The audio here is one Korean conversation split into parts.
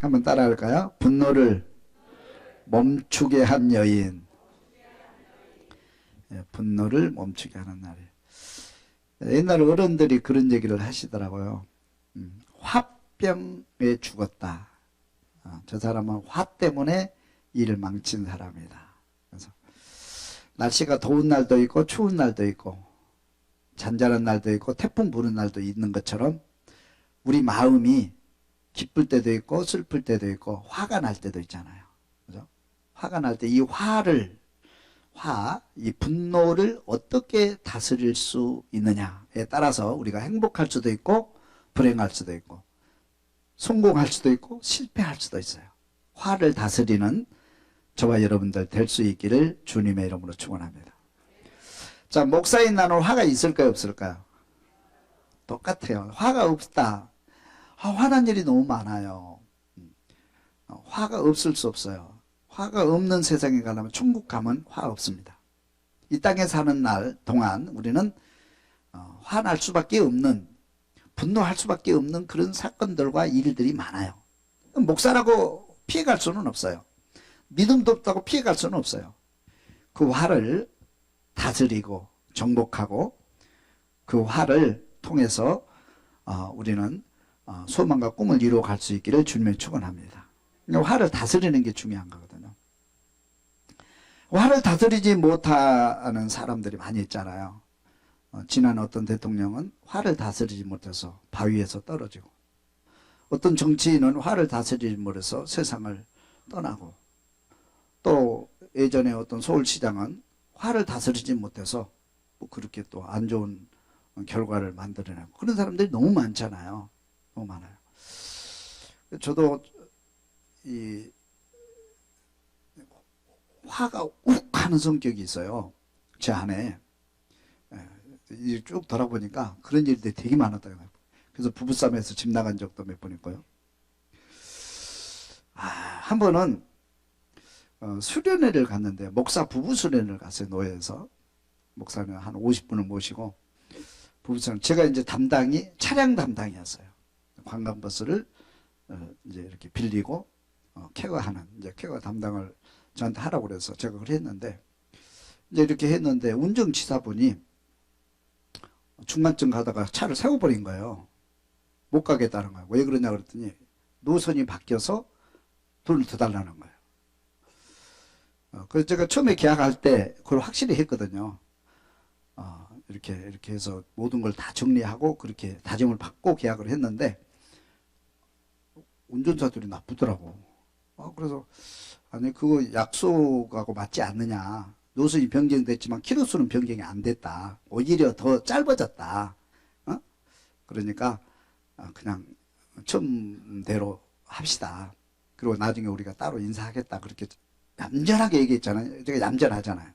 한번 따라할까요? 분노를 멈추게 한 여인. 예, 분노를 멈추게 하는 날이에요. 옛날 어른들이 그런 얘기를 하시더라고요. 화병에 죽었다. 저 사람은 화 때문에 일을 망친 사람이다. 그래서 날씨가 더운 날도 있고 추운 날도 있고 잔잔한 날도 있고 태풍 부는 날도 있는 것처럼 우리 마음이 기쁠 때도 있고 슬플 때도 있고 화가 날 때도 있잖아요. 그죠? 화가 날 때 이 이 분노를 어떻게 다스릴 수 있느냐에 따라서 우리가 행복할 수도 있고 불행할 수도 있고 성공할 수도 있고 실패할 수도 있어요. 화를 다스리는 저와 여러분들 될 수 있기를 주님의 이름으로 축원합니다. 자, 목사인 나는 화가 있을까요, 없을까요? 똑같아요. 화가 없다. 화난 일이 너무 많아요. 화가 없을 수 없어요. 화가 없는 세상에 가려면 천국 가면 화 없습니다. 이 땅에 사는 날 동안 우리는 화날 수밖에 없는, 분노할 수밖에 없는 그런 사건들과 일들이 많아요. 목사라고 피해갈 수는 없어요. 믿음도 없다고 피해갈 수는 없어요. 그 화를 다스리고 정복하고 그 화를 통해서 우리는 소망과 꿈을 이루어갈 수 있기를 주님의 축원합니다. 화를 다스리는 게 중요한 거거든요. 화를 다스리지 못하는 사람들이 많이 있잖아요. 지난 어떤 대통령은 화를 다스리지 못해서 바위에서 떨어지고, 어떤 정치인은 화를 다스리지 못해서 세상을 떠나고, 또 예전에 어떤 서울시장은 화를 다스리지 못해서 뭐 그렇게 또 안 좋은 결과를 만들어내고, 그런 사람들이 너무 많잖아요. 너무 많아요. 저도 이 화가 욱 하는 성격이 있어요. 제 안에. 쭉 돌아보니까 그런 일들이 되게 많았다. 그래서 부부싸움에서 집 나간 적도 몇 번 있고요. 한 번은 수련회를 갔는데, 목사 부부 수련회를 갔어요. 노예에서. 목사는 한 50분을 모시고 부부싸움. 제가 이제 담당이 차량 담당이었어요. 관광버스를 이제 이렇게 빌리고 쾌거하는, 이제 쾌거 담당을 저한테 하라고 그래서 제가 그걸 했는데, 이제 이렇게 했는데 운전치사분이 중간쯤 가다가 차를 세워버린 거예요. 못 가겠다는 거예요. 왜 그러냐 그랬더니 노선이 바뀌어서 돈을 더 달라는 거예요. 그래서 제가 처음에 계약할 때 그걸 확실히 했거든요. 이렇게 해서 모든 걸 다 정리하고 그렇게 다짐을 받고 계약을 했는데, 운전사들이 나쁘더라고. 그래서 아니 그거 약속하고 맞지 않느냐. 노선이 변경됐지만 키로수는 변경이 안 됐다. 오히려 더 짧아졌다. 그러니까 그냥 처음대로 합시다. 그리고 나중에 우리가 따로 인사하겠다. 그렇게 얌전하게 얘기했잖아요. 제가 얌전하잖아요.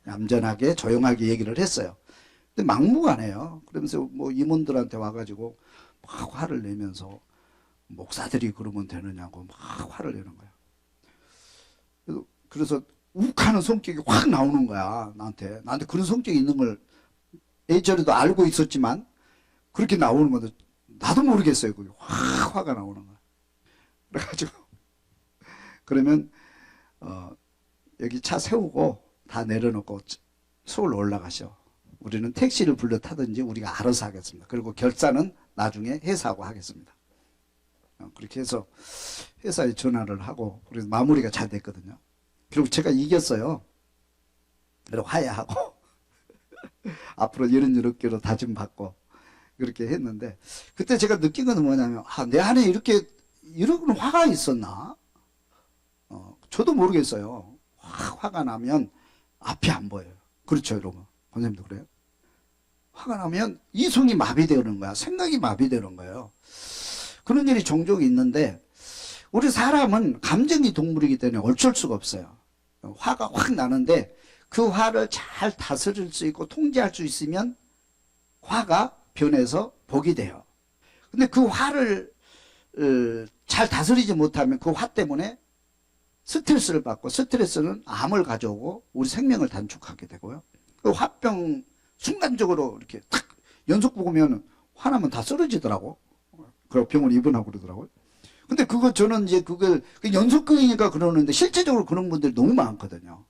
얌전하게 조용하게 얘기를 했어요. 근데 막무가내요. 그러면서 뭐 임원들한테 와가지고 막 화를 내면서 목사들이 그러면 되느냐고 막 화를 내는 거예요. 그래서 욱하는 성격이 확 나오는 거야. 나한테 그런 성격이 있는 걸 예전에도 알고 있었지만 그렇게 나오는 건데 나도 모르겠어요. 그게 확 화가 나오는 거야. 그래가지고 그러면 여기 차 세우고 다 내려놓고 서울 올라가셔. 우리는 택시를 불러 타든지 우리가 알아서 하겠습니다. 그리고 결산은 나중에 회사하고 하겠습니다. 그렇게 해서 회사에 전화를 하고, 그래서 마무리가 잘 됐거든요. 그리고 제가 이겼어요. 그리고 화해하고 앞으로 이런 어깨로 다짐 받고 그렇게 했는데, 그때 제가 느낀 건 뭐냐면 내 안에 이런 화가 있었나? 저도 모르겠어요. 화가 나면 앞이 안 보여요. 그렇죠, 여러분? 선생님도 그래요? 화가 나면 이성이 마비되는 거야. 생각이 마비되는 거예요. 그런 일이 종종 있는데, 우리 사람은 감정이 동물이기 때문에 어쩔 수가 없어요. 화가 확 나는데 그 화를 잘 다스릴 수 있고 통제할 수 있으면 화가 변해서 복이 돼요. 근데 그 화를 잘 다스리지 못하면 그 화 때문에 스트레스를 받고, 스트레스는 암을 가져오고 우리 생명을 단축하게 되고요. 그 화병 순간적으로 이렇게 탁 연속 보면 화나면 다 쓰러지더라고. 그리고 병원 입원하고 그러더라고요. 근데 그거 저는 이제 그걸 연속극이니까 그러는데 실제적으로 그런 분들이 너무 많거든요.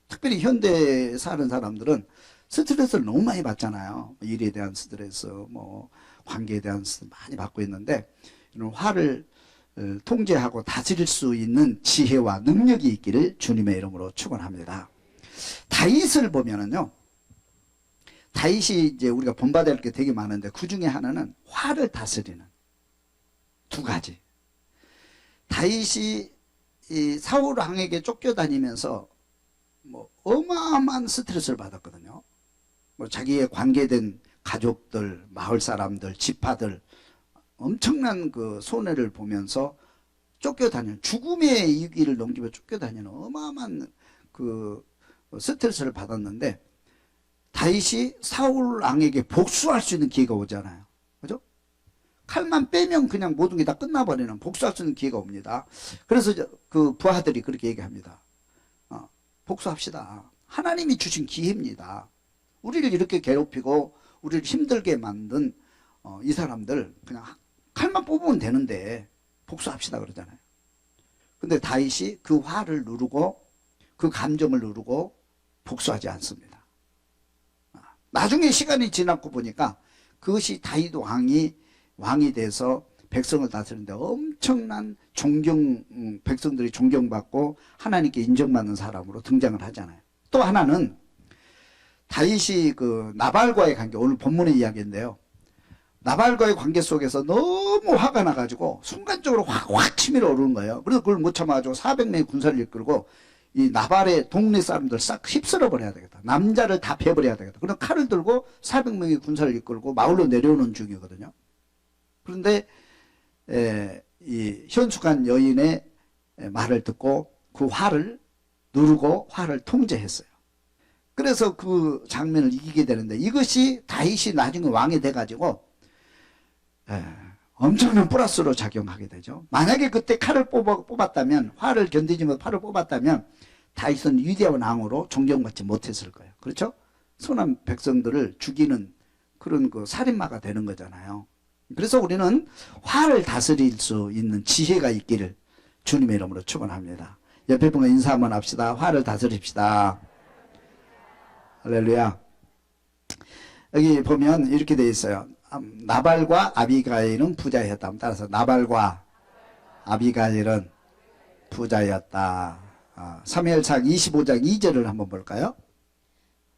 특별히 현대에 사는 사람들은 스트레스를 너무 많이 받잖아요. 일에 대한 스트레스, 뭐 관계에 대한 스트레스 많이 받고 있는데 이런 화를 통제하고 다스릴 수 있는 지혜와 능력이 있기를 주님의 이름으로 축원합니다. 다윗을 보면은요. 다윗이 이제 우리가 본받을 게 되게 많은데 그 중에 하나는 화를 다스리는 두 가지. 다윗이 이 사울 왕에게 쫓겨다니면서 뭐 어마어마한 스트레스를 받았거든요. 뭐 자기의 관계된 가족들, 마을 사람들, 지파들 엄청난 그 손해를 보면서 쫓겨다니는 죽음의 이 길을 넘기며 쫓겨다니는 어마어마한 그 스트레스를 받았는데 다윗이 사울 왕에게 복수할 수 있는 기회가 오잖아요. 그죠? 칼만 빼면 그냥 모든 게 다 끝나버리는 복수할 수 있는 기회가 옵니다. 그래서 그 부하들이 그렇게 얘기합니다. 복수합시다. 하나님이 주신 기회입니다. 우리를 이렇게 괴롭히고 우리를 힘들게 만든 이 사람들 그냥 칼만 뽑으면 되는데 복수합시다 그러잖아요. 근데 다윗이 그 화를 누르고 그 감정을 누르고 복수하지 않습니다. 나중에 시간이 지나고 보니까 그것이 다윗 왕이 돼서 백성을 다스리는데 엄청난 백성들이 존경받고 하나님께 인정받는 사람으로 등장을 하잖아요. 또 하나는 다윗이 그 나발과의 관계, 오늘 본문의 이야기인데요. 나발과의 관계 속에서 너무 화가 나가지고 순간적으로 확 치밀어 오르는 거예요. 그래서 그걸 못 참아가지고 400명의 군사를 이끌고 이 나발의 동네 사람들 싹 휩쓸어 버려야 되겠다. 남자를 다 패버려야 되겠다. 그럼 칼을 들고 400명의 군사를 이끌고 마을로 내려오는 중이거든요. 그런데 이 현숙한 여인의 말을 듣고 그 화를 누르고 화를 통제했어요. 그래서 그 장면을 이기게 되는데 이것이 다윗이 나중에 왕이 돼가지고 엄청난 플러스로 작용하게 되죠. 만약에 그때 칼을 뽑았다면 화를 견디지 못해 칼을 뽑았다면 다윗은 위대한 왕으로 존경받지 못했을 거예요. 그렇죠? 선한 백성들을 죽이는 그런 그 살인마가 되는 거잖아요. 그래서 우리는 화를 다스릴 수 있는 지혜가 있기를 주님의 이름으로 축원합니다. 옆에 분과 인사 한번 합시다. 화를 다스립시다. 할렐루야. 여기 보면 이렇게 되어 있어요. 나발과 아비가일은 부자였다. 따라서 나발과 아비가일은 부자였다. 사무엘상 25장 2절을 한번 볼까요?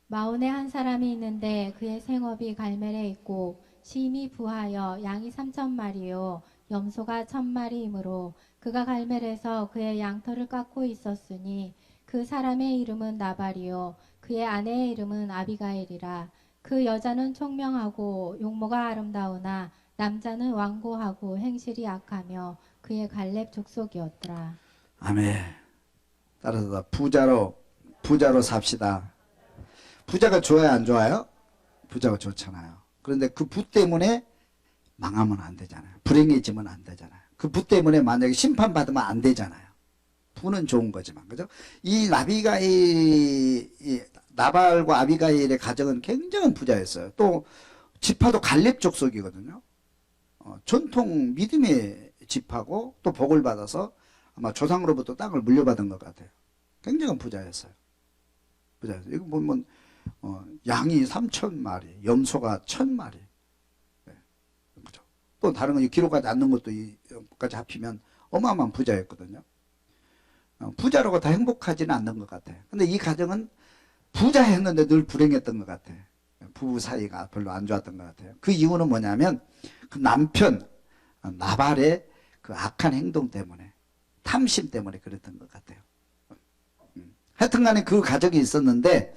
마온에 한 사람이 있는데 그의 생업이 갈멜에 있고 심히 부하여 양이 3,000마리요 염소가 1,000마리이므로 그가 갈멜에서 그의 양털을 깎고 있었으니 그 사람의 이름은 나발이요 그의 아내의 이름은 아비가일이라. 그 여자는 총명하고 용모가 아름다우나 남자는 완고하고 행실이 악하며 그의 갈렙 족속이었더라. 아멘. 따라서 부자로 삽시다. 부자가 좋아요, 안 좋아요? 부자가 좋잖아요. 그런데 그 부 때문에 망하면 안 되잖아요. 불행해지면 안 되잖아요. 그 부 때문에 만약에 심판받으면 안 되잖아요. 부는 좋은 거지만, 그죠? 이 나발과 아비가일의 가정은 굉장한 부자였어요. 또 지파도 갈렙 족속이거든요. 전통 믿음의 지파고 또 복을 받아서 아마 조상으로부터 땅을 물려받은 것 같아요. 굉장한 부자였어요. 부자였어요. 이거 보면 양이 3,000마리, 염소가 1,000마리. 네. 그죠? 또 다른 건 기록하지 않는 것도 까지 합히면 어마어마한 부자였거든요. 부자라고 다 행복하지는 않는 것 같아요. 근데 이 가정은 부자였는데 늘 불행했던 것 같아요. 부부 사이가 별로 안 좋았던 것 같아요. 그 이유는 뭐냐면 그 남편 나발의 그 악한 행동 때문에 탐심 때문에 그랬던 것 같아요. 하여튼간에 그 가정이 있었는데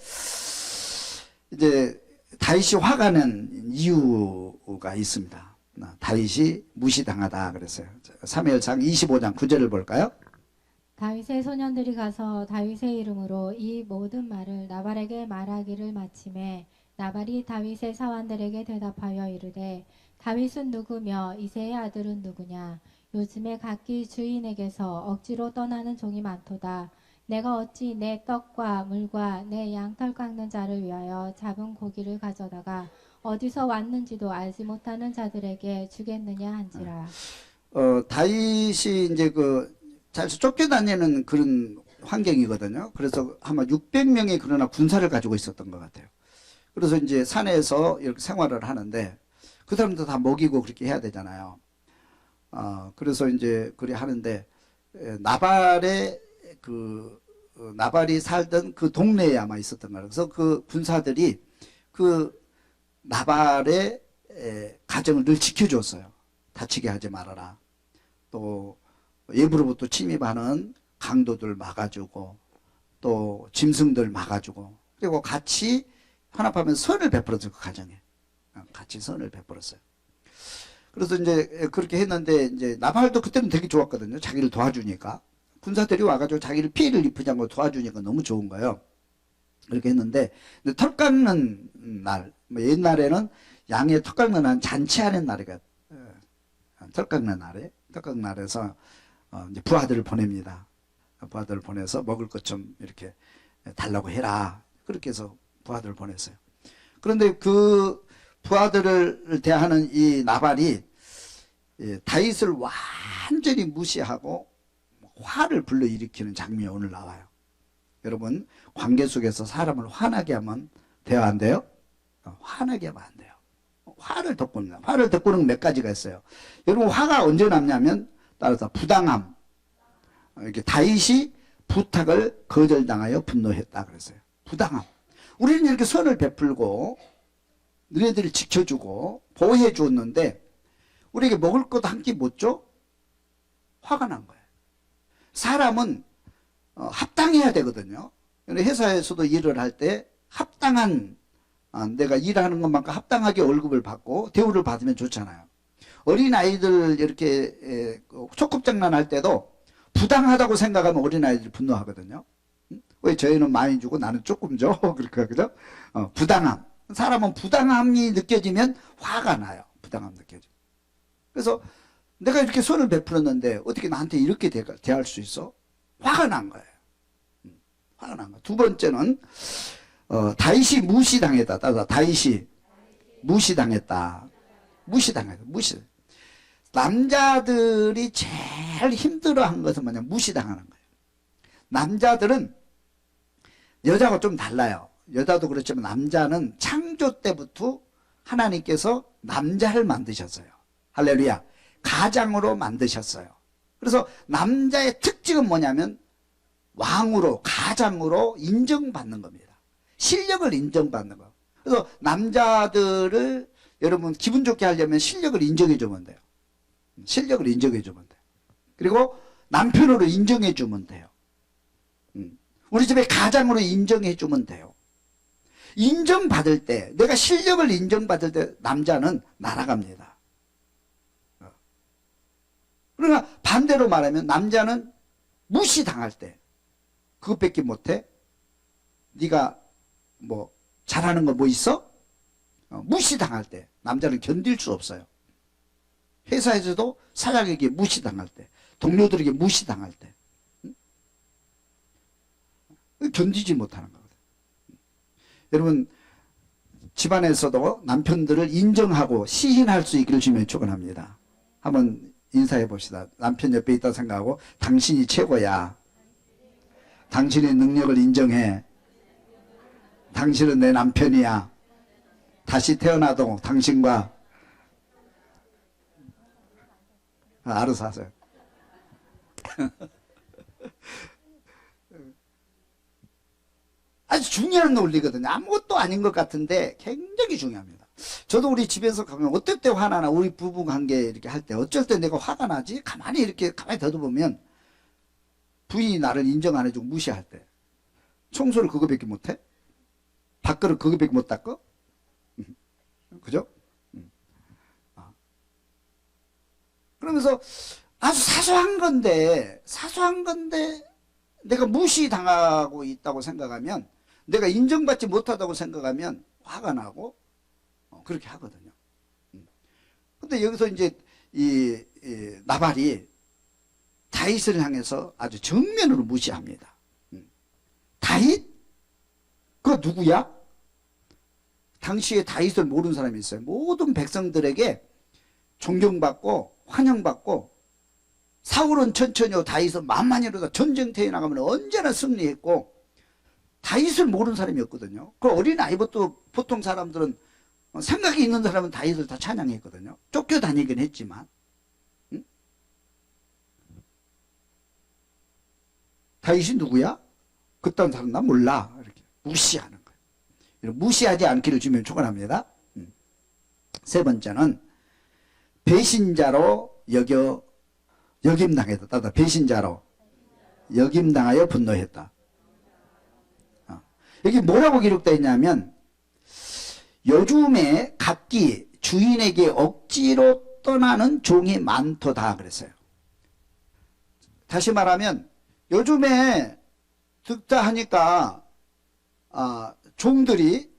이제 다윗이 화가 난 이유가 있습니다. 다윗이 무시당하다 그랬어요. 사무엘상 25장 9절을 볼까요? 다윗의 소년들이 가서 다윗의 이름으로 이 모든 말을 나발에게 말하기를 마침에 나발이 다윗의 사환들에게 대답하여 이르되 다윗은 누구며 이새의 아들은 누구냐. 요즘에 각기 주인에게서 억지로 떠나는 종이 많도다. 내가 어찌 내 떡과 물과 내 양털 깎는 자를 위하여 잡은 고기를 가져다가 어디서 왔는지도 알지 못하는 자들에게 주겠느냐 한지라. 다윗이 이제 잘 쫓겨다니는 그런 환경이거든요. 그래서 아마 600명의 그러나 군사를 가지고 있었던 것 같아요. 그래서 이제 산에서 이렇게 생활을 하는데 그 사람들 다 먹이고 그렇게 해야 되잖아요. 그래서 이제 그래 하는데 나발의 나발이 살던 그 동네에 아마 있었던 거예요. 그래서 그 군사들이 그 나발의 가정을 늘 지켜줬어요. 다치게 하지 말아라. 또 외부로부터 침입하는 강도들 막아주고 또 짐승들 막아주고 그리고 같이 혼합하면서 선을 베풀었어요. 그 가정에 같이 선을 베풀었어요. 그래서 이제 그렇게 했는데 이제 나발도 그때는 되게 좋았거든요. 자기를 도와주니까 군사들이 와가지고 자기를 피해를 입히지 않고 도와주니까 너무 좋은 거예요. 그렇게 했는데 털 깎는 날, 뭐 옛날에는 양의 털 깎는 날 잔치하는 날이가 털 깎는 날에 털 깎는 날에서 이제 부하들을 보냅니다. 부하들을 보내서 먹을 것 좀 이렇게 달라고 해라. 그렇게 해서 부하들을 보냈어요. 그런데 그 부하들을 대하는 이 나발이 다윗을 완전히 무시하고 화를 불러일으키는 장면이 오늘 나와요. 여러분 관계 속에서 사람을 화나게 하면 돼요 안 돼요? 화나게 하면 안 돼요. 화를 돋구는 몇 가지가 있어요. 여러분 화가 언제 남냐면 따라서 부당함. 이렇게 다윗이 부탁을 거절당하여 분노했다 그랬어요. 부당함. 우리는 이렇게 선을 베풀고 너네들을 지켜주고 보호해 줬는데 우리에게 먹을 것도 한 끼 못 줘? 화가 난 거예요. 사람은 합당해야 되거든요. 회사에서도 일을 할 때 합당한 내가 일하는 것만큼 합당하게 월급을 받고 대우를 받으면 좋잖아요. 어린아이들 이렇게 소꿉장난 할 때도 부당하다고 생각하면 어린아이들이 분노하거든요. 왜 저희는 많이 주고 나는 조금 줘? 그렇게 그죠? 부당함. 사람은 부당함이 느껴지면 화가 나요. 부당함 느껴지면. 그래서 내가 이렇게 선을 베풀었는데 어떻게 나한테 이렇게 대할 수 있어? 화가 난 거예요. 화가 난 거예요. 두 번째는 다윗이 무시당했다. 다윗이 무시당했다. 무시당했다. 무시. 남자들이 제일 힘들어한 것은 뭐냐? 무시당하는 거예요. 남자들은 여자하고 좀 달라요. 여자도 그렇지만 남자는 창조 때부터 하나님께서 남자를 만드셨어요. 할렐루야. 가장으로 만드셨어요. 그래서 남자의 특징은 뭐냐면 왕으로 가장으로 인정받는 겁니다. 실력을 인정받는 거. 그래서 남자들을 여러분 기분 좋게 하려면 실력을 인정해 주면 돼요. 실력을 인정해 주면 돼요. 그리고 남편으로 인정해 주면 돼요. 우리 집에 가장으로 인정해 주면 돼요. 인정받을 때 내가 실력을 인정받을 때 남자는 날아갑니다. 그러나 반대로 말하면 남자는 무시당할 때 그것밖에 못해? 네가 뭐 잘하는 거 뭐 있어? 무시당할 때 남자는 견딜 수 없어요. 회사에서도 사장에게 무시당할 때 동료들에게 무시당할 때 견디지 못하는 거거든요. 여러분 집안에서도 남편들을 인정하고 시인할 수 있기를 주면 축원합니다. 한번 인사해 봅시다. 남편 옆에 있다 생각하고 당신이 최고야. 당신의 능력을 인정해. 당신은 내 남편이야. 다시 태어나도 당신과 알아서 하세요. 아주 중요한 논리거든요. 아무것도 아닌 것 같은데 굉장히 중요합니다. 저도 우리 집에서 가면 어떨 때 화나나 우리 부부 관계 이렇게 할 때 어쩔 때 내가 화가 나지? 가만히 이렇게 가만히 더듬으면 부인이 나를 인정 안 해주고 무시할 때 청소를 그거밖에 못해? 밥그릇 그거밖에 못 닦어? 그죠? 그러면서 아주 사소한 건데 내가 무시당하고 있다고 생각하면 내가 인정받지 못하다고 생각하면 화가 나고 그렇게 하거든요. 근데 여기서 이제 이 나발이 다윗을 향해서 아주 정면으로 무시합니다. 다윗? 그거 누구야? 당시에 다윗을 모르는 사람이 있어요. 모든 백성들에게 존경받고 환영받고 사울은 천천히요, 다윗은 만만히로다. 전쟁터에 나가면 언제나 승리했고, 다윗을 모르는 사람이 없거든요. 그 어린 아이부터 보통 사람들은, 생각이 있는 사람은 다윗을 다 찬양했거든요. 쫓겨다니긴 했지만. 응? 다윗이 누구야? 그딴 사람 나 몰라. 이렇게 무시하는 거예요. 이런 무시하지 않기를 주면 축원합니다. 세 번째는 배신자로 역임당했다. 배신자로 역임당하여 분노했다. 여기 뭐라고 기록되어 있냐면, 요즘에 각기 주인에게 억지로 떠나는 종이 많도다 그랬어요. 다시 말하면 요즘에 듣다 하니까 종들이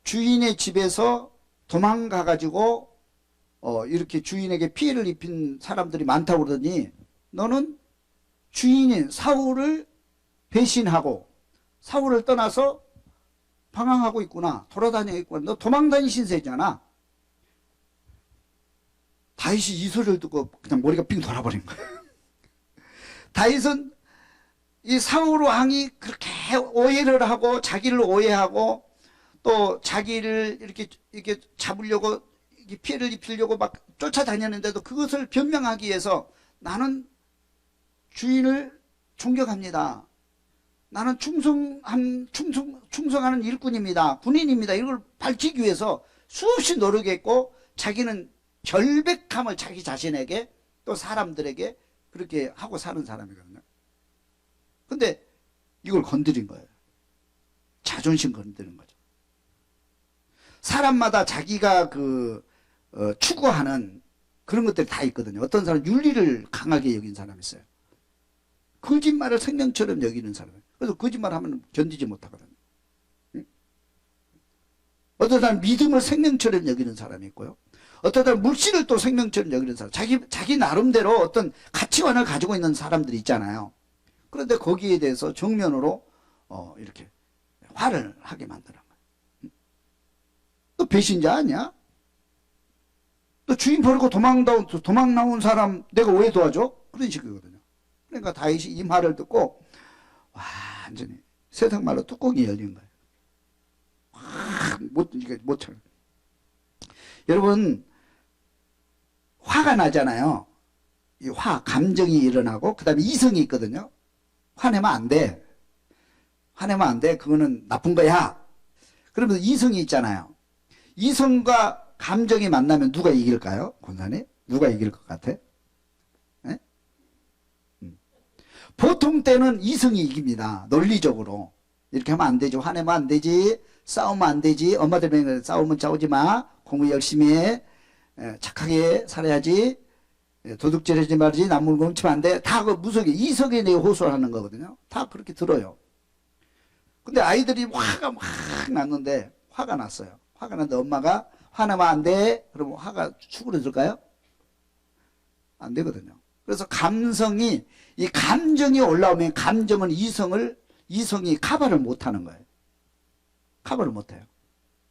주인의 집에서 도망가 가지고 이렇게 주인에게 피해를 입힌 사람들이 많다고 그러더니, 너는 주인인 사울을 배신하고 사울을 떠나서 방황하고 있구나, 돌아다니고 있구나, 너 도망다닌 신세잖아. 다윗이 이 소리를 듣고 그냥 머리가 빙 돌아버린 거예요. 다윗은 이 사울 왕이 그렇게 오해를 하고 자기를 오해하고 또 자기를 이렇게 잡으려고 피해를 입히려고 막 쫓아다녔는데도 그것을 변명하기 위해서, 나는 주인을 존경합니다, 나는 충성하는 일꾼입니다, 군인입니다, 이걸 밝히기 위해서 수없이 노력했고, 자기는 결백함을 자기 자신에게 또 사람들에게 그렇게 하고 사는 사람이거든요. 근데 이걸 건드린 거예요. 자존심 건드린 거죠. 사람마다 자기가 추구하는 그런 것들이 다 있거든요. 어떤 사람은 윤리를 강하게 여긴 사람이 있어요. 거짓말을 생명처럼 여기는 사람이에요. 그래서 거짓말하면 견디지 못하거든요. 응? 어떤 사람은 믿음을 생명처럼 여기는 사람이 있고요. 어떤 사람은 물질을 또 생명처럼 여기는 사람, 자기 나름대로 어떤 가치관을 가지고 있는 사람들이 있잖아요. 그런데 거기에 대해서 정면으로 이렇게 화를 하게 만드는 거예요. 너 배신자 아니야? 너 주인 버리고 도망 나온 사람 내가 왜 도와줘? 그런 식이거든요. 그러니까 다윗이 이 말을 듣고 완전히 세상 말로 뚜껑이 열린 거예요. 못 쳐. 여러분, 화가 나잖아요. 이 감정이 일어나고, 그 다음에 이성이 있거든요. 화내면 안 돼. 화내면 안 돼. 그거는 나쁜 거야. 그러면서 이성이 있잖아요. 이성과 감정이 만나면 누가 이길까요? 권사님? 누가 이길 것 같아? 네? 보통 때는 이성이 이깁니다. 논리적으로. 이렇게 하면 안 되지. 화내면 안 되지. 싸우면 안 되지. 엄마들 싸우면 싸우지 마. 공부 열심히 해. 착하게 살아야지. 도둑질 하지 말지. 남물 훔치면 안 돼. 다 그 무속에 이성에 대해 호소를 하는 거거든요. 다 그렇게 들어요. 근데 아이들이 화가 막 났는데, 화가 났어요. 화가 났는데 엄마가 화내면 안 돼. 그러면 화가 수그러질까요? 안 되거든요. 그래서 이 감정이 올라오면 감정은 이성이 커버를 못 하는 거예요. 커버를 못 해요.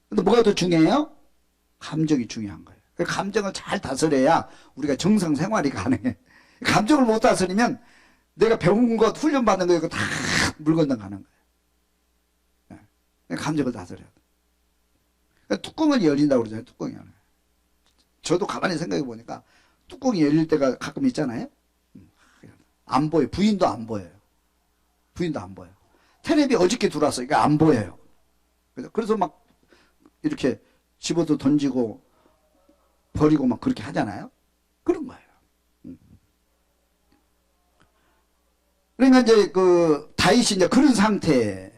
근데 뭐가 더 중요해요? 감정이 중요한 거예요. 감정을 잘 다스려야 우리가 정상 생활이 가능해. 감정을 못 다스리면 내가 배운 것, 훈련받는 거 이거 다 물 건너가는 거예요. 감정을 다스려야 돼. 뚜껑을 열린다고 그러잖아요. 뚜껑이 열려요. 저도 가만히 생각해 보니까 뚜껑이 열릴 때가 가끔 있잖아요. 안 보여요. 부인도 안 보여요. 부인도 안 보여요. 텔레비 어저께 들어왔어. 이거 안 보여요. 그래서 막 이렇게 집어도 던지고 버리고 막 그렇게 하잖아요. 그런 거예요. 그러니까 이제 다윗이 이제 그런 상태에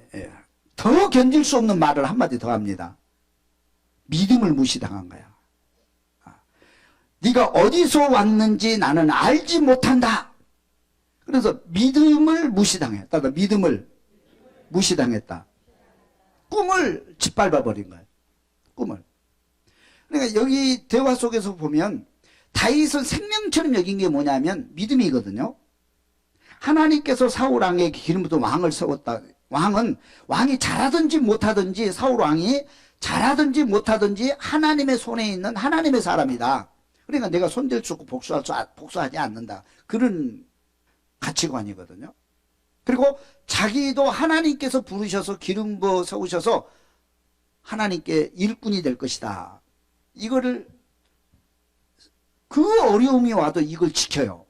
더 견딜 수 없는 말을 한마디 더 합니다. 믿음을 무시당한 거야. 네가 어디서 왔는지 나는 알지 못한다. 그래서 믿음을 무시당했다. 믿음을 무시당했다. 꿈을 짓밟아 버린 거예요. 꿈을. 그러니까 여기 대화 속에서 보면 다윗은 생명처럼 여긴 게 뭐냐면 믿음이거든요. 하나님께서 사울 왕에게 기름부터 왕을 세웠다. 왕이 잘하든지 못하든지, 사울 왕이 잘하든지 못하든지 하나님의 손에 있는 하나님의 사람이다. 그러니까 내가 손댈 수 없고 복수하지 않는다. 그런 가치관이거든요. 그리고 자기도 하나님께서 부르셔서 기름 부어 세우셔서 하나님께 일꾼이 될 것이다. 이거를 그 어려움이 와도 이걸 지켜요.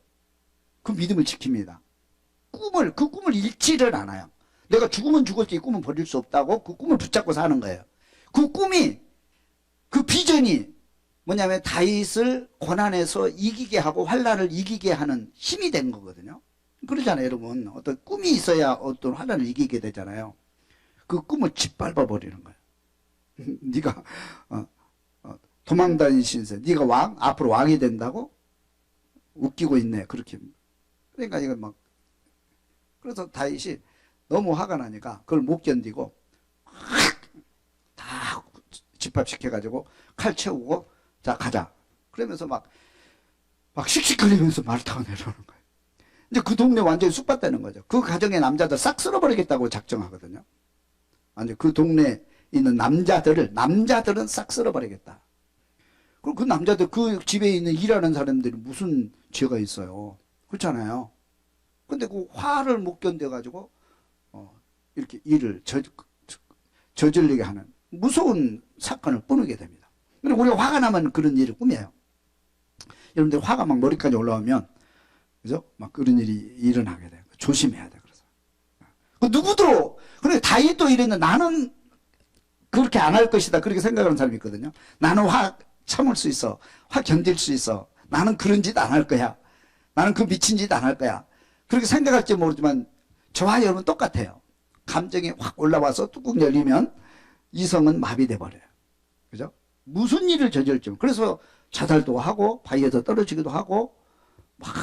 그 믿음을 지킵니다. 그 꿈을 잃지를 않아요. 내가 죽으면 죽었지 이 꿈은 버릴 수 없다고 그 꿈을 붙잡고 사는 거예요. 그 꿈이, 그 비전이 뭐냐면 다윗을 고난에서 이기게 하고 환난을 이기게 하는 힘이 된 거거든요. 그러잖아요, 여러분. 어떤 꿈이 있어야 어떤 환난을 이기게 되잖아요. 그 꿈을 짓밟아 버리는 거예요. 네가 도망다니는 신세, 네가 앞으로 왕이 된다고? 웃기고 있네. 그렇게. 그러니까 이건 막, 그래서 다윗이 너무 화가 나니까 그걸 못 견디고 다 집합시켜가지고 칼 채우고 자 가자. 그러면서 막 씩씩거리면서 말을 타고 내려오는 거예요. 이제 그 동네 완전히 쑥밭되는 거죠. 그 가정의 남자들 싹 쓸어버리겠다고 작정하거든요. 완전 그 동네에 있는 남자들은 싹 쓸어버리겠다. 그럼 그 남자들, 그 집에 있는 일하는 사람들이 무슨 죄가 있어요? 그렇잖아요. 근데 그 화를 못 견뎌가지고, 이렇게 일을 저질리게 하는 무서운 사건을 꾸미게 됩니다. 그리고 우리가 화가 나면 그런 일을 꾸며요. 여러분들 화가 막 머리까지 올라오면, 그죠? 막 그런 일이 일어나게 돼요. 조심해야 돼, 그래서. 그 누구도, 그래, 다윗도 이랬는데 나는 그렇게 안 할 것이다. 그렇게 생각하는 사람이 있거든요. 나는 화 참을 수 있어. 화 견딜 수 있어. 나는 그런 짓 안 할 거야. 나는 그 미친 짓 안 할 거야. 그렇게 생각할지 모르지만 저와 여러분 똑같아요. 감정이 확 올라와서 뚜껑 열리면 이성은 마비돼 버려요. 그죠? 무슨 일을 저질지. 그래서 자살도 하고 바위에서 떨어지기도 하고 막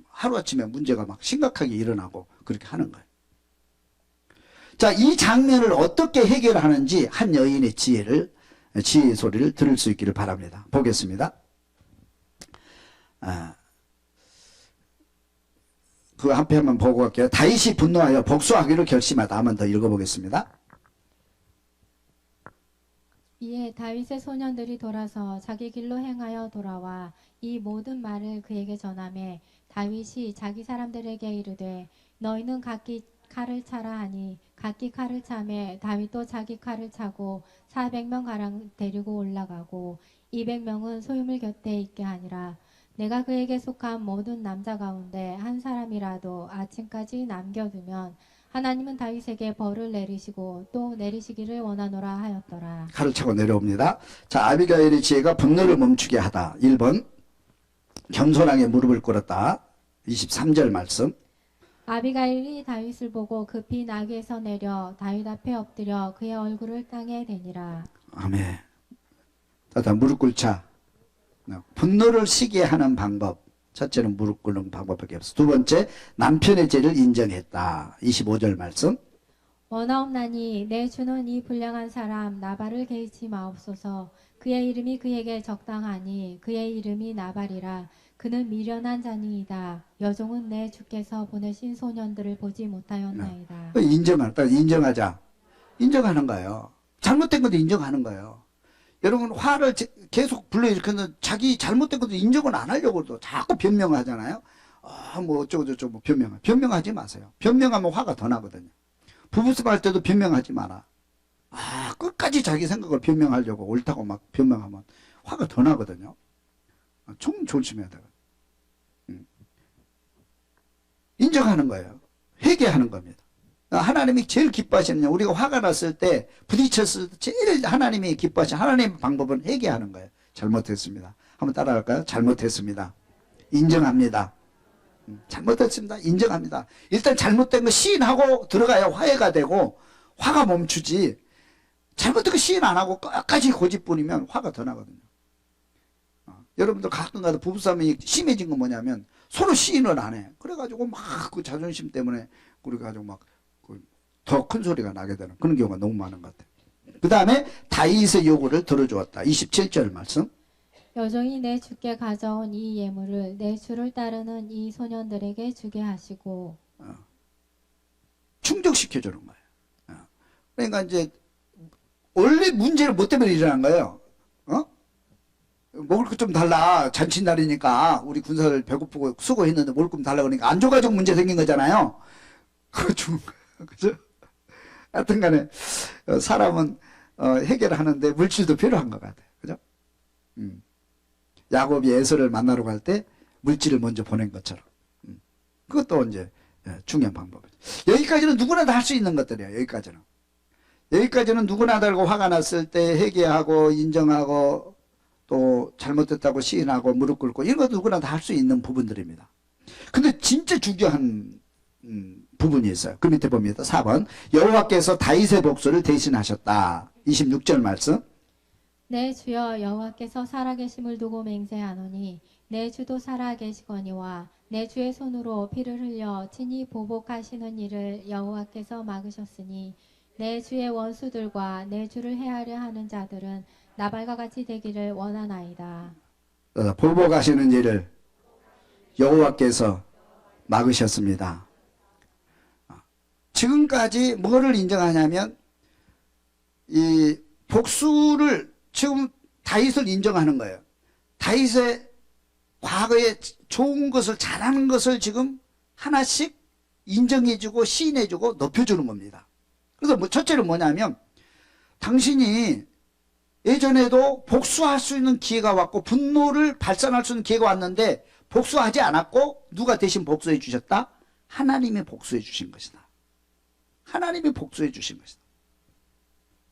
하루아침에 문제가 막 심각하게 일어나고 그렇게 하는 거예요. 자, 이 장면을 어떻게 해결하는지 한 여인의 지혜의 소리를 들을 수 있기를 바랍니다. 보겠습니다. 그 앞에 한번 보고 갈게요. 다윗이 분노하여 복수하기로 결심하다. 한번 더 읽어보겠습니다. 이에 다윗의 소년들이 돌아서 자기 길로 행하여 돌아와 이 모든 말을 그에게 전하매 다윗이 자기 사람들에게 이르되 너희는 각기 칼을 차라 하니 각기 칼을 차매 다윗도 자기 칼을 차고 400명 가량 데리고 올라가고 200명은 소유물 곁에 있게 하니라. 내가 그에게 속한 모든 남자 가운데 한 사람이라도 아침까지 남겨두면 하나님은 다윗에게 벌을 내리시고 또 내리시기를 원하노라 하였더라. 칼을 차고 내려옵니다. 자, 아비가일의 지혜가 분노를 멈추게 하다. 1번 겸손하게 무릎을 꿇었다. 23절 말씀. 아비가일이 다윗을 보고 급히 나귀에서 내려 다윗 앞에 엎드려 그의 얼굴을 땅에 대니라. 아멘. 자, 무릎 꿇자. 분노를 쉬게 하는 방법. 첫째는 무릎 꿇는 방법밖에 없어. 두 번째, 남편의 죄를 인정했다. 25절 말씀. 원하옵나니 내 주는 이 불량한 사람 나발을 개의치 마옵소서. 그의 이름이 그에게 적당하니 그의 이름이 나발이라. 그는 미련한 자니이다. 여종은 내 주께서 보내신 소년들을 보지 못하였나이다. 인정하자. 인정하는 거예요. 잘못된 것도 인정하는 거예요. 여러분 화를 계속 불러일으키는 자기 잘못된 것도 인정을 안 하려고도 자꾸 변명하잖아요. 뭐 어쩌고저쩌고 변명하지 마세요. 변명하면 화가 더 나거든요. 부부싸움 할 때도 변명하지 마라. 끝까지 자기 생각을 변명하려고 옳다고 막 변명하면 화가 더 나거든요. 좀 조심해야 돼요. 인정하는 거예요. 회개하는 겁니다. 하나님이 제일 기뻐하시는 우리가 화가 났을 때 부딪혔을 때 제일 하나님이 기뻐하시는 하나님의 방법은 회개하는 거예요. 잘못했습니다. 한번 따라갈까요? 잘못했습니다. 인정합니다. 잘못했습니다. 인정합니다. 일단 잘못된 거 시인하고 들어가야 화해가 되고 화가 멈추지. 잘못된 거 시인 안 하고 끝까지 고집부리면 화가 더 나거든요. 여러분들 가끔가다 부부싸움이 심해진 건 뭐냐면 서로 시인을 안 해. 그래가지고 막 그 자존심 때문에 그래가지고 막 더 큰 소리가 나게 되는 그런 경우가 너무 많은 것 같아요. 그 다음에 다윗의 요구를 들어주었다. 27절 말씀. 여종이 내 주께 가져온 이 예물을 내 주를 따르는 이 소년들에게 주게 하시고 충족시켜주는 거예요. 그러니까 이제 원래 문제를 뭐 때문에 일어난 거예요? 먹을 것 좀 달라. 잔칫날이니까 우리 군사들 배고프고 수고했는데 먹을 것 좀 달라 그러니까 안 줘가지고 문제 생긴 거잖아요. 그거 주는 거예요. 그죠? 하여튼 간에 사람은 해결하는데 물질도 필요한 것 같아요. 그죠? 야곱이 에서를 만나러 갈 때 물질을 먼저 보낸 것처럼. 그것도 이제 중요한 방법이죠. 여기까지는 누구나 다 할 수 있는 것들이에요. 여기까지는 누구나 다 알고 화가 났을 때 회개하고 인정하고 또 잘못됐다고 시인하고 무릎 꿇고 이런 것도 누구나 다 할 수 있는 부분들입니다. 근데 진짜 중요한 부분이 있어요. 그 밑에 봅니다. 4번 여호와께서 다윗의 복수를 대신하셨다. 26절 말씀. 내 주여 여호와께서 살아계심을 두고 맹세하노니 내 주도 살아계시거니와 내 주의 손으로 피를 흘려 친히 보복하시는 일을 여호와께서 막으셨으니 내 주의 원수들과 내 주를 해하려 하는 자들은 나발과 같이 되기를 원하나이다. 보복하시는 일을 여호와께서 막으셨습니다. 지금까지 뭐를 인정하냐면 이 복수를 지금 다윗을 인정하는 거예요. 다윗의 과거에 좋은 것을 잘하는 것을 지금 하나씩 인정해주고 시인해주고 높여주는 겁니다. 그래서 첫째는 뭐냐면 당신이 예전에도 복수할 수 있는 기회가 왔고 분노를 발산할 수 있는 기회가 왔는데 복수하지 않았고 누가 대신 복수해 주셨다? 하나님이 복수해 주신 것이다. 하나님이 복수해 주신 것이다.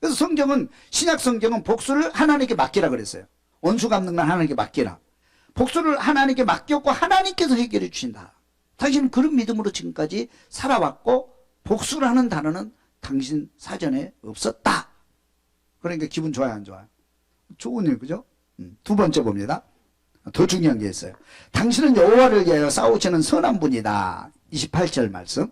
그래서 성경은 신약 성경은 복수를 하나님께 맡기라 그랬어요. 원수 갚는 건 하나님께 맡기라. 복수를 하나님께 맡겼고 하나님께서 해결해 주신다. 당신은 그런 믿음으로 지금까지 살아왔고 복수라는 단어는 당신 사전에 없었다. 그러니까 기분 좋아요, 안 좋아요? 좋은 일, 그죠? 두 번째 봅니다. 더 중요한 게 있어요. 당신은 여호와를 위하여 싸우시는 선한 분이다. 28절 말씀.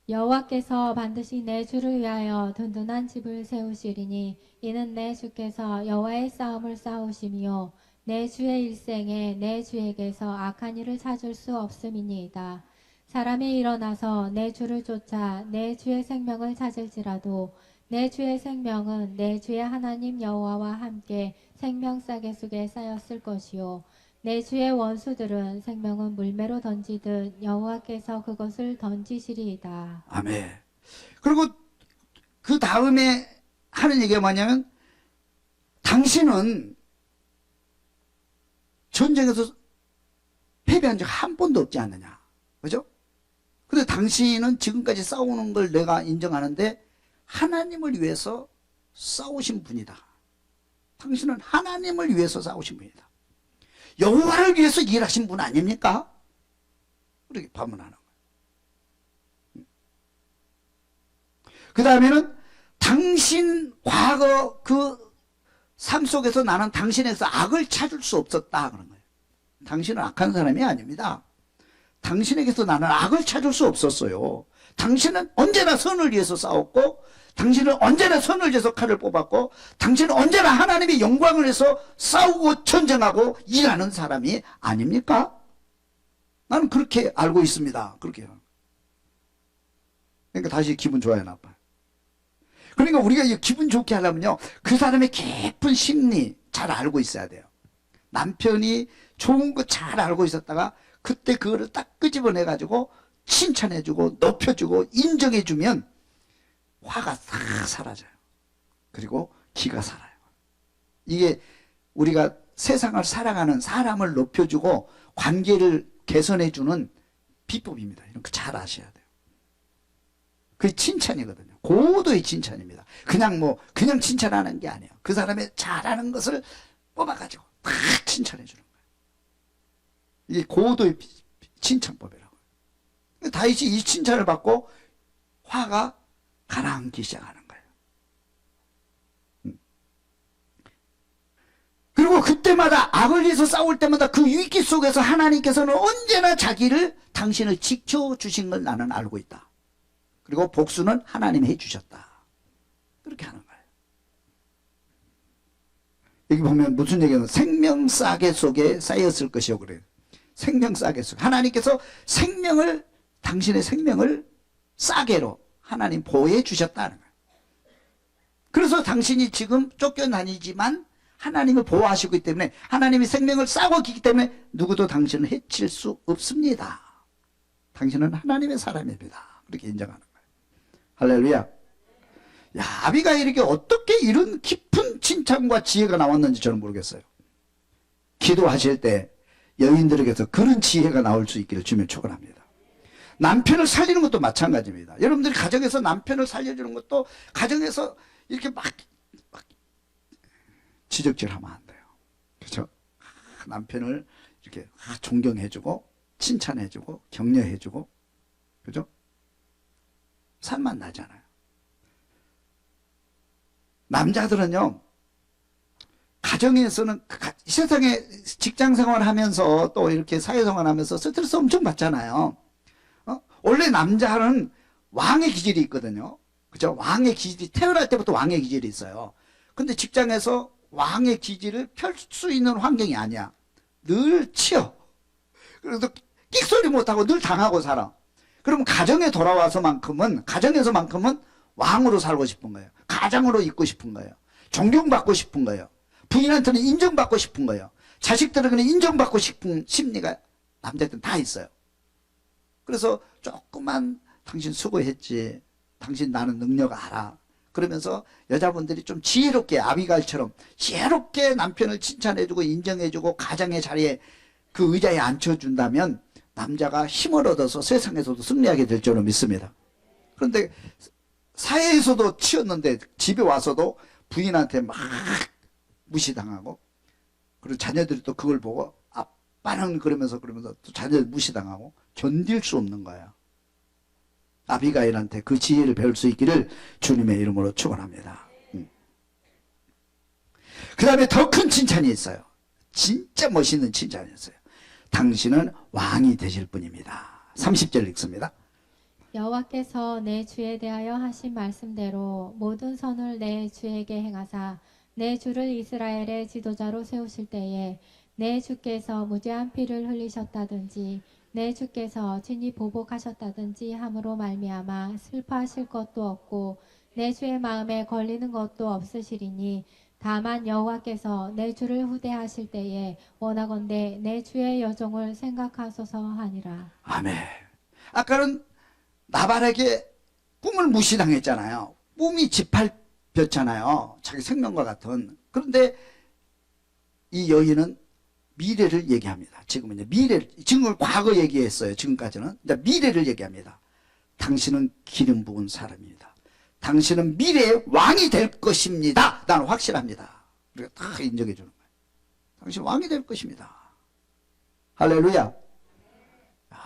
여호와께서 반드시 내 주를 위하여 든든한 집을 세우시리니 이는 내 주께서 여호와의 싸움을 싸우심이요 내 주의 일생에 내 주에게서 악한 일을 찾을 수 없음이니이다. 사람이 일어나서 내 주를 쫓아 내 주의 생명을 찾을지라도 내 주의 생명은 내 주의 하나님 여호와와 함께 생명싸개 속에 쌓였을 것이요 내 주의 원수들은 생명은 물매로 던지듯 여호와께서 그것을 던지시리이다. 아멘. 그리고 그 다음에 하는 얘기가 뭐냐면 당신은 전쟁에서 패배한 적 한 번도 없지 않느냐. 그죠? 근데 당신은 지금까지 싸우는 걸 내가 인정하는데 하나님을 위해서 싸우신 분이다. 당신은 하나님을 위해서 싸우신 분이다. 여호와를 위해서 일하신 분 아닙니까? 그렇게 반문하는 거예요. 그 다음에는 당신 과거 그 삶 속에서 나는 당신에서 악을 찾을 수 없었다 그런 거예요. 당신은 악한 사람이 아닙니다. 당신에게서 나는 악을 찾을 수 없었어요. 당신은 언제나 선을 위해서 싸웠고 당신은 언제나 선을 위해서 칼을 뽑았고 당신은 언제나 하나님의 영광을 위해서 싸우고 전쟁하고 일하는 사람이 아닙니까? 나는 그렇게 알고 있습니다. 그렇게요. 그러니까 다시 기분 좋아요, 나빠요? 그러니까 우리가 기분 좋게 하려면요, 그 사람의 깊은 심리 잘 알고 있어야 돼요. 남편이 좋은 거 잘 알고 있었다가 그때 그거를 딱 끄집어내가지고 칭찬해주고 높여주고 인정해주면 화가 싹 사라져요. 그리고 기가 살아요. 이게 우리가 세상을 살아가는 사람을 높여주고 관계를 개선해주는 비법입니다. 이런 거 잘 아셔야 돼요. 그게 칭찬이거든요. 고도의 칭찬입니다. 그냥 칭찬하는 게 아니에요. 그 사람의 잘하는 것을 뽑아가지고 딱 칭찬해주는 거예요. 이게 고도의 칭찬법이라고요. 다윗이 이 칭찬을 받고 화가 가라앉기 시작하는 거예요. 그리고 그때마다 악을 위해서 싸울 때마다 그 위기 속에서 하나님께서는 언제나 당신을 지켜주신 걸 나는 알고 있다. 그리고 복수는 하나님이 해주셨다. 그렇게 하는 거예요. 여기 보면 무슨 얘기냐면 생명싸개 속에 쌓였을 것이요 그래요. 생명싸개 속에 하나님께서 당신의 생명을 싸개로 하나님 보호해 주셨다는 거예요. 그래서 당신이 지금 쫓겨다니지만 하나님을 보호하시기 때문에 하나님이 생명을 싸고 기기 때문에 누구도 당신을 해칠 수 없습니다. 당신은 하나님의 사람입니다. 그렇게 인정하는 거예요. 할렐루야. 야, 아비가일에게 어떻게 이런 깊은 칭찬과 지혜가 나왔는지 저는 모르겠어요. 기도하실 때 여인들에게서 그런 지혜가 나올 수 있기를 주면 축원합니다. 남편을 살리는 것도 마찬가지입니다. 여러분들이 가정에서 남편을 살려주는 것도 가정에서 이렇게 막 지적질하면 안 돼요. 그렇죠? 남편을 이렇게 존경해주고 칭찬해주고 격려해주고, 그죠? 살만 나잖아요. 남자들은요, 가정에서는 세상에 직장생활 하면서 또 이렇게 사회생활 하면서 스트레스 엄청 받잖아요. 원래 남자는 왕의 기질이 있거든요. 그죠? 왕의 기질이, 태어날 때부터 왕의 기질이 있어요. 근데 직장에서 왕의 기질을 펼 수 있는 환경이 아니야. 늘 치여. 그래서 끽소리 못하고 늘 당하고 살아. 그러면 가정에 돌아와서만큼은, 가정에서만큼은 왕으로 살고 싶은 거예요. 가장으로 있고 싶은 거예요. 존경받고 싶은 거예요. 부인한테는 인정받고 싶은 거예요. 자식들에게는 인정받고 싶은 심리가 남자들은 다 있어요. 그래서 조금만 당신 수고했지, 당신 나는 능력 알아, 그러면서 여자분들이 좀 지혜롭게, 아비가일처럼 지혜롭게 남편을 칭찬해주고 인정해주고 가장의 자리에 그 의자에 앉혀준다면 남자가 힘을 얻어서 세상에서도 승리하게 될 줄로 믿습니다. 그런데 사회에서도 치였는데 집에 와서도 부인한테 막 무시당하고, 그리고 자녀들이 또 그걸 보고 아빠는 그러면서 또 자녀들 무시당하고 견딜 수 없는 거예요. 아비가일한테 그 지혜를 배울 수 있기를 주님의 이름으로 축원합니다. 그 다음에 더 큰 칭찬이 있어요. 진짜 멋있는 칭찬이 있어요. 당신은 왕이 되실 분입니다. 30절 읽습니다. 여호와께서 내 주에 대하여 하신 말씀대로 모든 선을 내 주에게 행하사 내 주를 이스라엘의 지도자로 세우실 때에 내 주께서 무죄한 피를 흘리셨다든지 내 주께서 친히 보복하셨다든지 함으로 말미암아 슬퍼하실 것도 없고 내 주의 마음에 걸리는 것도 없으시리니 다만 여호와께서 내 주를 후대하실 때에 원하건대 내 주의 여종을 생각하소서 하니라. 아멘. 아까는 나발에게 꿈을 무시당했잖아요. 꿈이 짓밟혔잖아요. 자기 생명과 같은. 그런데 이 여인은 미래를 얘기합니다. 지금은 이제 미래를, 지금은 과거 얘기했어요. 지금까지는. 이제 미래를 얘기합니다. 당신은 기름 부은 사람입니다. 당신은 미래의 왕이 될 것입니다. 나는 확실합니다. 우리가 다 인정해 주는 거예요. 당신 왕이 될 것입니다. 할렐루야.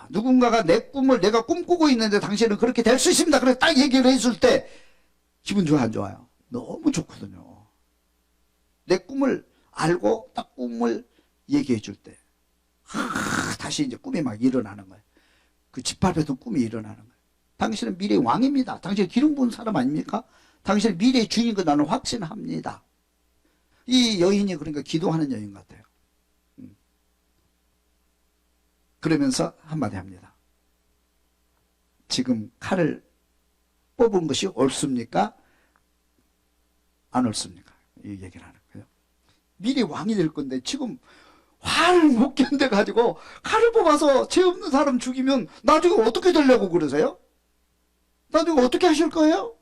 누군가가 내 꿈을 내가 꿈꾸고 있는데 당신은 그렇게 될 수 있습니다. 그래 딱 얘기를 해줄 때 기분 좋아 안 좋아요? 너무 좋거든요. 내 꿈을 알고 딱 꿈을 얘기해 줄 때 다시 이제 꿈이 막 일어나는 거예요. 그 짓밟혔던 꿈이 일어나는 거예요. 당신은 미래의 왕입니다. 당신은 기름 부은 사람 아닙니까? 당신은 미래의 주인인 거 나는 확신합니다. 이 여인이 그러니까 기도하는 여인 같아요. 그러면서 한마디 합니다. 지금 칼을 뽑은 것이 옳습니까? 안 옳습니까? 이 얘기를 하는 거예요. 미래 왕이 될 건데 지금 화를 못 견뎌가지고 칼을 뽑아서 죄 없는 사람 죽이면 나중에 어떻게 되려고 그러세요? 나중에 어떻게 하실 거예요?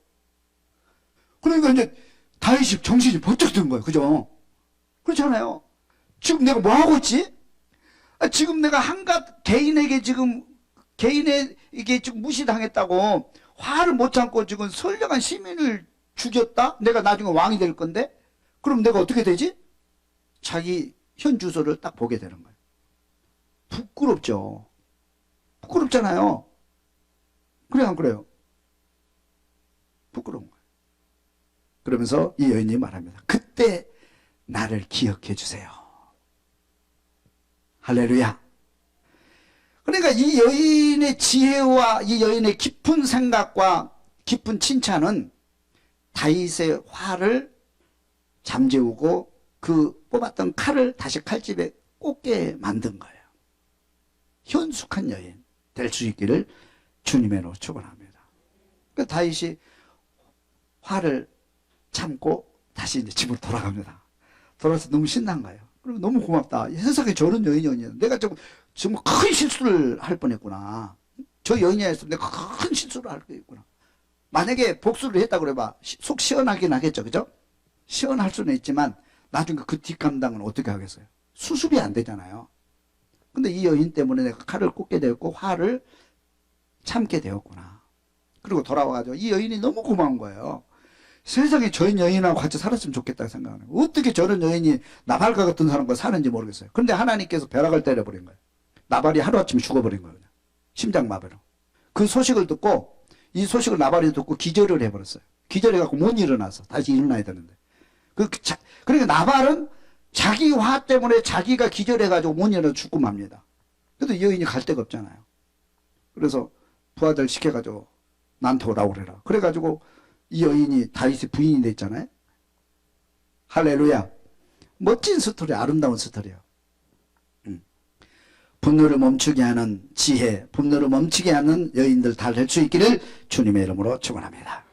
그러니까 이제 다윗이 정신이 번쩍 든 거예요. 그죠? 그렇잖아요. 지금 내가 뭐 하고 있지? 지금 내가 한갓 개인에게 지금 개인에게 지금 무시당했다고 화를 못 참고 지금 선량한 시민을 죽였다? 내가 나중에 왕이 될 건데? 그럼 내가 어떻게 되지? 자기 현 주소를 딱 보게 되는 거예요. 부끄럽죠. 부끄럽잖아요. 그래요, 안 그래요? 부끄러운 거예요. 그러면서 이 여인이 말합니다. 그때 나를 기억해 주세요. 할렐루야. 그러니까 이 여인의 지혜와 이 여인의 깊은 생각과 깊은 칭찬은 다윗의 화를 잠재우고 그 뽑았던 칼을 다시 칼집에 꽂게 만든 거예요. 현숙한 여인 될 수 있기를 주님의 이름으로 축원합니다. 그 다윗이 화를 참고 다시 이제 집으로 돌아갑니다. 돌아서 너무 신난 거예요. 그럼 너무 고맙다. 세상에 저런 여인이 어디 있냐. 내가 정말 큰 실수를 할 뻔했구나. 저 여인이 했으면 내가 큰 실수를 할 뻔했구나. 만약에 복수를 했다 그래봐 속 시원하긴 하겠죠, 그죠? 시원할 수는 있지만 나중에 그 뒷감당은 어떻게 하겠어요? 수습이 안 되잖아요. 근데 이 여인 때문에 내가 칼을 꽂게 되었고 화를 참게 되었구나. 그리고 돌아와가지고 이 여인이 너무 고마운 거예요. 세상에 저런 여인하고 같이 살았으면 좋겠다 생각하는 거예요. 어떻게 저런 여인이 나발과 같은 사람과 사는지 모르겠어요. 그런데 하나님께서 벼락을 때려버린 거예요. 나발이 하루아침에 죽어버린 거예요. 심장마비로. 그 소식을 듣고 이 소식을 나발이 듣고 기절을 해버렸어요. 기절해갖고 못 일어나서 다시 일어나야 되는데. 그러니까 나발은 자기 화 때문에 자기가 기절해가지고 못 일어나 죽고 맙니다. 그래도 이 여인이 갈 데가 없잖아요. 그래서 부하들 시켜가지고 나한테 오라고 그래라. 그래가지고 이 여인이 다윗의 부인이 됐잖아요. 할렐루야. 멋진 스토리, 아름다운 스토리예요. 분노를 멈추게 하는 지혜, 분노를 멈추게 하는 여인들 다 될 수 있기를 주님의 이름으로 축원합니다.